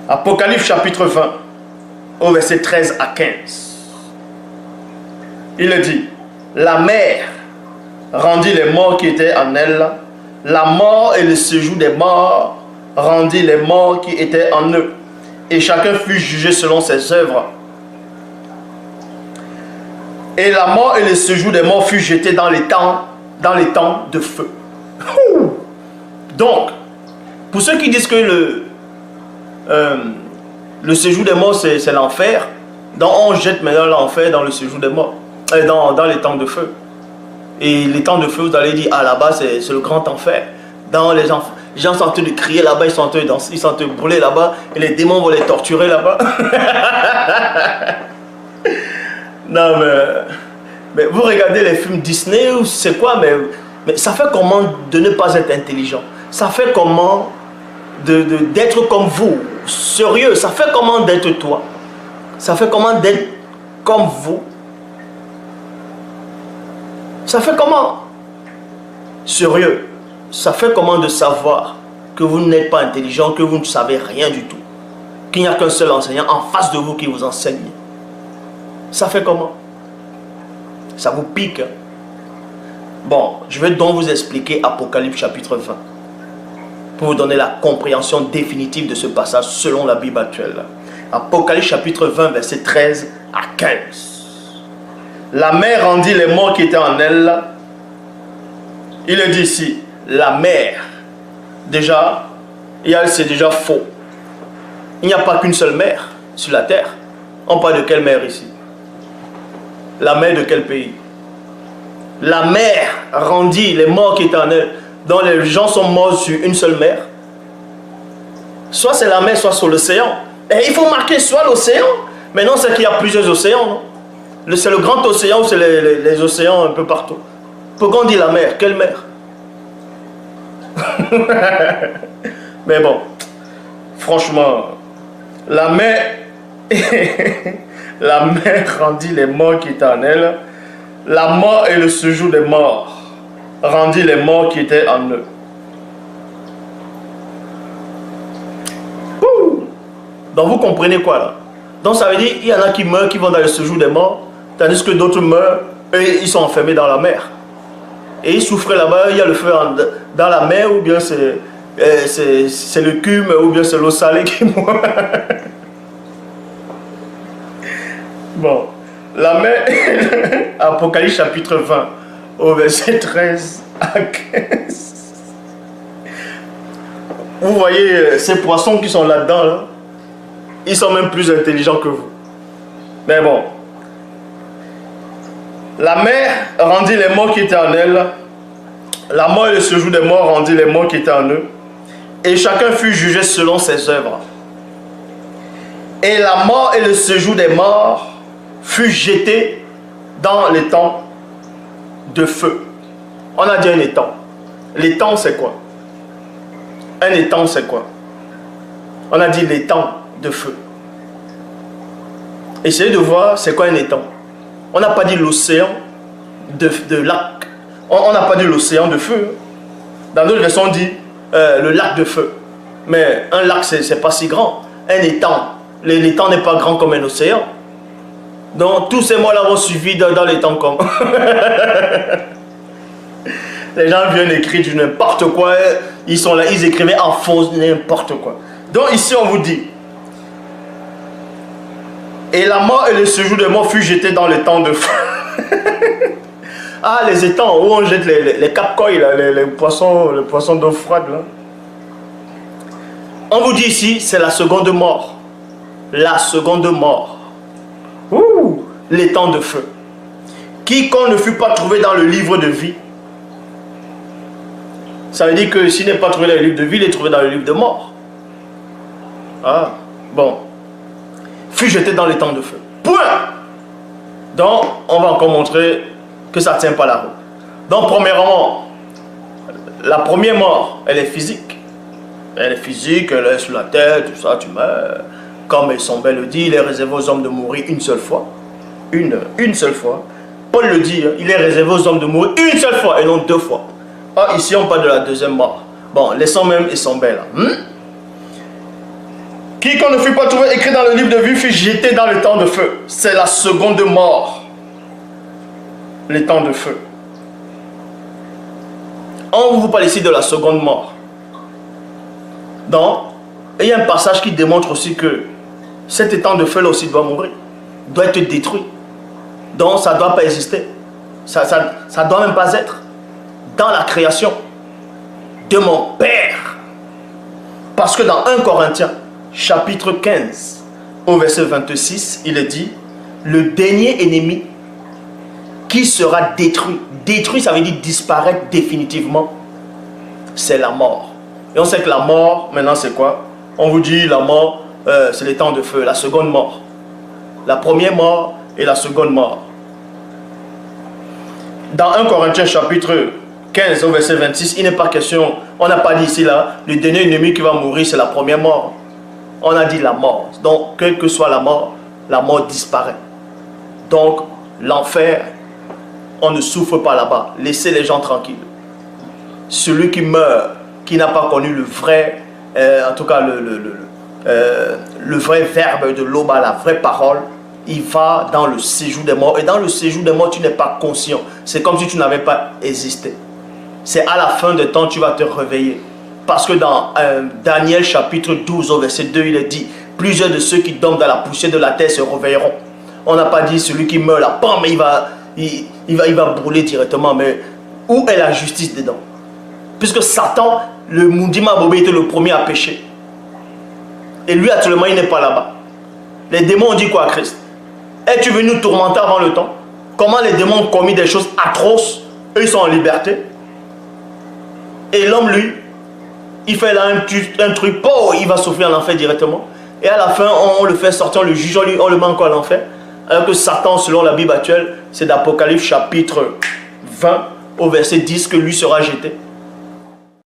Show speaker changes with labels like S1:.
S1: Apocalypse chapitre 20, au verset 13 à 15. Il dit, la mer rendit les morts qui étaient en elle, la mort et le séjour des morts rendit les morts qui étaient en eux, et chacun fut jugé selon ses œuvres. Et la mort et le séjour des morts fut jeté dans les temps de feu. Donc, pour ceux qui disent que le séjour des morts c'est l'enfer, donc on jette maintenant l'enfer dans le séjour des morts, dans les temps de feu. Et les temps de feu, vous allez dire, ah là-bas c'est le grand enfer. Dans les gens sont en train de crier là-bas, ils sont en train de danser, ils sont en train de brûler là-bas, et les démons vont les torturer là-bas. Non mais vous regardez les films Disney ou c'est quoi, mais ça fait comment de ne pas être intelligent? Ça fait comment d'être comme vous? Sérieux, ça fait comment d'être toi? Ça fait comment d'être comme vous? Ça fait comment? Sérieux, ça fait comment de savoir que vous n'êtes pas intelligent, que vous ne savez rien du tout, qu'il n'y a qu'un seul enseignant en face de vous qui vous enseigne? Ça fait comment? Ça vous pique? Bon, je vais donc vous expliquer Apocalypse chapitre 20 pour vous donner la compréhension définitive de ce passage selon la Bible actuelle. Apocalypse chapitre 20 verset 13 à 15. La mer rendit les morts qui étaient en elle. Il est dit ici, la mer. Déjà, c'est déjà faux. Il n'y a pas qu'une seule mer sur la terre. On parle de quelle mer ici? La mer de quel pays? La mer rendit les morts qui étaient en elle. Donc les gens sont morts sur une seule mer. Soit c'est la mer, soit sur l'océan. Et il faut marquer soit l'océan. Mais non, c'est qu'il y a plusieurs océans, non? C'est le grand océan ou c'est les océans un peu partout? Pourquoi on dit la mer? Quelle mer? Mais bon, franchement, la mer... La mer rendit les morts qui étaient en elle. La mort et le séjour des morts rendit les morts qui étaient en eux. Donc vous comprenez quoi là? Donc ça veut dire il y en a qui meurent, qui vont dans le séjour des morts, tandis que d'autres meurent et ils sont enfermés dans la mer. Et ils souffrent là-bas, il y a le feu dans la mer, ou bien c'est l'écume, ou bien c'est l'eau salée qui meurt. Bon, la mer, Apocalypse chapitre 20, au verset 13 à 15. Vous voyez ces poissons qui sont là-dedans, là, ils sont même plus intelligents que vous. Mais bon, la mer rendit les morts qui étaient en elle, la mort et le séjour des morts rendit les morts qui étaient en eux, et chacun fut jugé selon ses œuvres. Et la mort et le séjour des morts fut jeté dans l'étang de feu. On a dit un étang. L'étang c'est quoi? Un étang c'est quoi? On a dit l'étang de feu. Essayez de voir c'est quoi un étang. On n'a pas dit l'océan de lac. On n'a pas dit l'océan de feu. Dans d'autres versions on dit le lac de feu. Mais un lac c'est pas si grand. Un étang, l'étang n'est pas grand comme un océan. Donc tous ces mots-là vont suivi dans les temps comme. Les gens viennent écrire du n'importe quoi. Ils sont là, ils écrivaient en faux n'importe quoi. Donc ici on vous dit. Et la mort et le séjour des morts fut jeté dans les temps de feu. Ah, les étangs où on jette les cap-coy, les poissons d'eau froide. Là. On vous dit ici, c'est la seconde mort. La seconde mort. Les temps de feu. Quiconque ne fut pas trouvé dans le livre de vie. Ça veut dire que s'il n'est pas trouvé dans le livre de vie, il est trouvé dans le livre de mort. Ah, bon. Fut jeté dans les temps de feu. Point. Donc, on va encore montrer que ça ne tient pas la route. Donc, premièrement, la première mort, elle est physique. Elle est physique, elle est sur la tête, tout ça, tu meurs. Comme son bel le dit, il est réservé aux hommes de mourir une seule fois. Une seule fois. Paul le dit, hein, il est réservé aux hommes de mourir une seule fois et non deux fois. Ah, ici on parle de la deuxième mort. Bon, laissons même et son bel. Quiconque ne fut pas trouvé écrit dans le livre de vie fut jeté dans le temps de feu. C'est la seconde mort. Le temps de feu. On vous parle ici de la seconde mort. Donc, il y a un passage qui démontre aussi que cet étang de feu là aussi doit mourir, doit être détruit. Donc ça ne doit pas exister. Ça ne doit même pas être dans la création de mon Père. Parce que dans 1 Corinthiens, chapitre 15, au verset 26, il est dit, le dernier ennemi qui sera détruit. Détruit, ça veut dire disparaître définitivement. C'est la mort. Et on sait que la mort, maintenant c'est quoi? On vous dit la mort, c'est le temps de feu, la seconde mort. La première mort et la seconde mort. Dans 1 Corinthiens chapitre 15 au verset 26, il n'est pas question, on n'a pas dit ici là, le dernier ennemi qui va mourir c'est la première mort. On a dit la mort. Donc, quelle que soit la mort disparaît. Donc, l'enfer, on ne souffre pas là-bas. Laissez les gens tranquilles. Celui qui meurt, qui n'a pas connu le vrai, en tout cas le vrai verbe de l'Oba, la vraie parole, il va dans le séjour des morts. Et dans le séjour des morts, tu n'es pas conscient. C'est comme si tu n'avais pas existé. C'est à la fin de temps, tu vas te réveiller. Parce que dans Daniel chapitre 12 au verset 2, il est dit, plusieurs de ceux qui dorment dans la poussière de la terre se réveilleront. On n'a pas dit celui qui meurt là, bam, il va brûler directement. Mais où est la justice dedans? Puisque Satan, le Mundima Bobé, était le premier à pécher. Et lui actuellement, il n'est pas là-bas. Les démons ont dit quoi à Christ? Es-tu venu nous tourmenter avant le temps? Comment les démons ont commis des choses atroces? Eux, ils sont en liberté. Et l'homme, lui, il fait là un truc, oh, il va souffrir en enfer directement. Et à la fin, on le fait sortir, on le juge, on le met encore à l'enfer. Alors que Satan, selon la Bible actuelle, c'est d'Apocalypse chapitre 20 au verset 10 que lui sera jeté.